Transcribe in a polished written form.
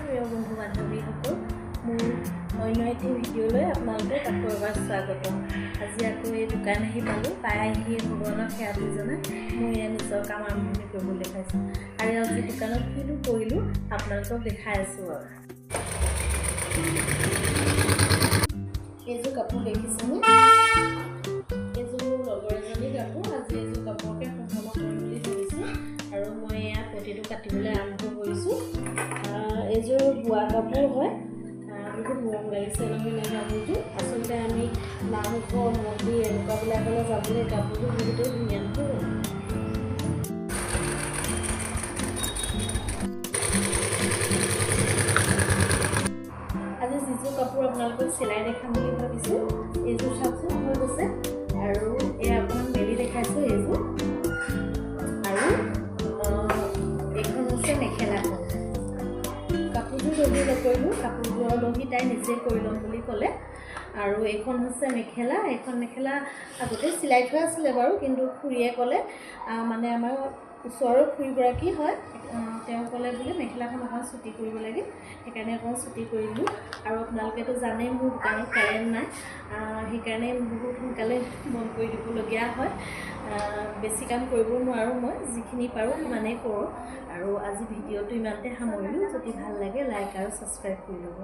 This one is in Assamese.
প্ৰিয় বন্ধু বান্ধৱীসকল, মোৰ অন্য এটি ভিডিঅ'লৈ আপোনালোকক আকৌ এবাৰ স্বাগতম। আজি আকৌ এই দোকান আহি পালোঁ, পাই আহি ভগৱানক সেৱা জনাই মই এয়া নিজৰ কাম আৰম্ভণি কৰিবলৈ পাইছোঁ। আৰু আজি দোকানত কিনো কৰিলোঁ আপোনালোকক দেখাই আছোঁ। আৰু এইযোৰ কাপোৰ দেখিছেনে? এইযোৰ মোৰ লগৰ এজনী কাপোৰ। আজি এইযোৰ কাপোৰকে সম্পূৰ্ণ কৰিম বুলি ভাবিছোঁ আৰু মই এয়া পতিটো কাটিবলৈ আৰম্ভ কৰিছোঁ। এইযোৰ বোৱা কাপোৰ হয়, বহুত মৰম লাগিছে নহয় নে কাপোৰযোৰ। আচলতে আমি নামঘৰ মন্দিৰ এনেকুৱাবিলাকলৈ যাবলৈ কাপোৰযোৰ বহুতেই ধুনীয়া নহয়। আজি যিযোৰ কাপোৰ আপোনালোকক চিলাই দেখাম বুলি ভাবিছোঁ, এইযোৰ চাওকচোন হৈ গৈছে। আৰু এয়া আপোনাক মেলি দেখাইছোঁ এইযোৰ। আৰু এইখন হৈছে মেখেলাখন। কাপোৰযোৰ দহি নকৰিলোঁ, কাপোৰযোৰৰ দহি তাই নিজে কৰি ল'ম বুলি ক'লে। আৰু এইখন হৈছে মেখেলা। এইখন মেখেলা আগতে চিলাই থোৱা আছিলে বাৰু, কিন্তু খুৰীয়ে ক'লে, মানে আমাৰ ওচৰৰ খুৰীগৰাকী হয়, তেওঁ ক'লে বোলে মেখেলাখন অকণ চুটি কৰিব লাগে, সেইকাৰণে অকণ চুটি কৰিলোঁ। আৰু আপোনালোকেতো জানেই মোৰ দোকানত কাৰেণ্ট নাই, সেইকাৰণে বহুত সোনকালে বন্ধ কৰি দিবলগীয়া হয়। বেছি কাম কৰিব নোৱাৰোঁ, মই যিখিনি পাৰোঁ সিমানেই কৰোঁ। আৰু আজি ভিডিঅ'টো ইমানতে সামৰিলোঁ। যদি ভাল লাগে লাইক আৰু ছাবস্ক্ৰাইব কৰি ল'ব।